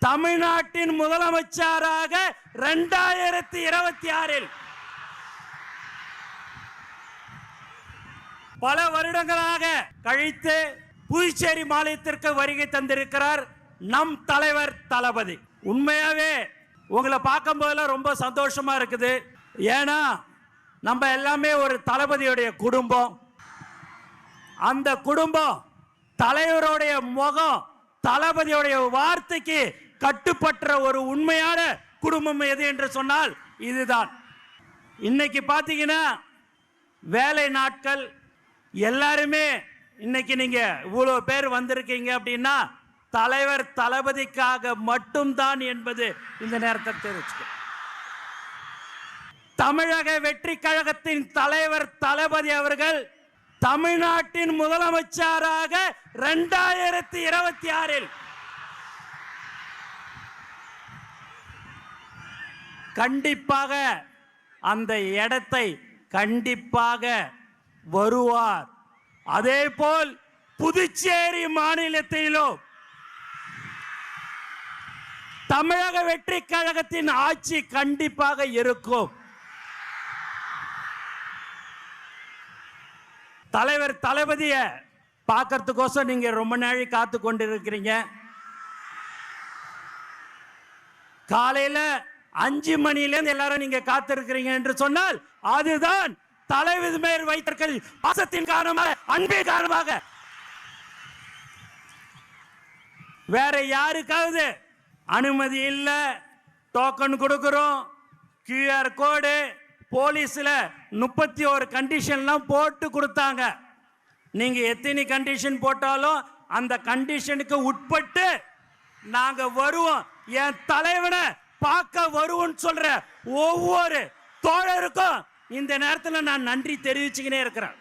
தமிழ்நாட்டின் முதலமைச்சராக 2026 பல வருடங்களாக கழித்து புதுச்சேரி மாநிலத்திற்கு வருகை தந்திருக்கிறார் நம் தலைவர் தளபதி. உண்மையாவே உங்களை பார்க்கும் போதெல்லாம் ரொம்ப சந்தோஷமா இருக்குது. ஏன்னா நம்ம எல்லாமே ஒரு தளபதியுடைய குடும்பம். அந்த குடும்பம் தலைவருடைய முகம் தளபதியுடைய வார்த்தைக்கு கட்டுப்பட்ட ஒரு உண்மையான குடும்பம் எது என்று சொன்னால் இதுதான். இன்னைக்கு பார்த்தீங்கன்னா வேலை நாட்கள் எல்லாருமே இன்னைக்கு நீங்க இவ்வளவு பேர் வந்திருக்கீங்க அப்படின்னா தலைவர் தளபதிக்காக மட்டும்தான் என்பது இந்த நேரத்தில் தெரிவிச்சுக்க. தமிழக வெற்றி கழகத்தின் தலைவர் தளபதி அவர்கள் தமிழ்நாட்டின் முதலமைச்சராக 2026 கண்டிப்பாக அந்த இடத்தை கண்டிப்பாக வருவார். அதே போல் புதுச்சேரி மாநிலத்திலும் தமிழக வெற்றி கழகத்தின் ஆட்சி கண்டிப்பாக இருக்கும். தலைவர் தளபதியை பார்க்கறதுக்கோசம் நீங்க ரொம்ப நாளை காத்து கொண்டிருக்கிறீங்க. காலையில 5 மணியிலிருந்து எல்லாரும் நீங்க காத்திருக்கிறீங்க என்று சொன்னால் அதுதான் தலைவர் மேல் வைத்திருக்கிற பாசத்தின் காரணமாக, அன்பின் காரணமாக. வேற யாருக்காவது அனுமதி இல்ல, டோக்கன் கொடுக்கிறோம், QR கோடு, போலீஸ்ல 31 கண்டிஷன்லாம் போட்டு கொடுத்தாங்க. நீங்க எத்தனை கண்டிஷன் போட்டாலும் அந்த கண்டிஷனுக்கு உட்பட்டு நாங்க வருவோம். என் தலைவனை பார்க்க வருவோம் சொல்ற ஒவ்வொரு தோழருக்கும் இந்த நேரத்தில் நான் நன்றி தெரிவிச்சுக்கினே இருக்கிறேன்.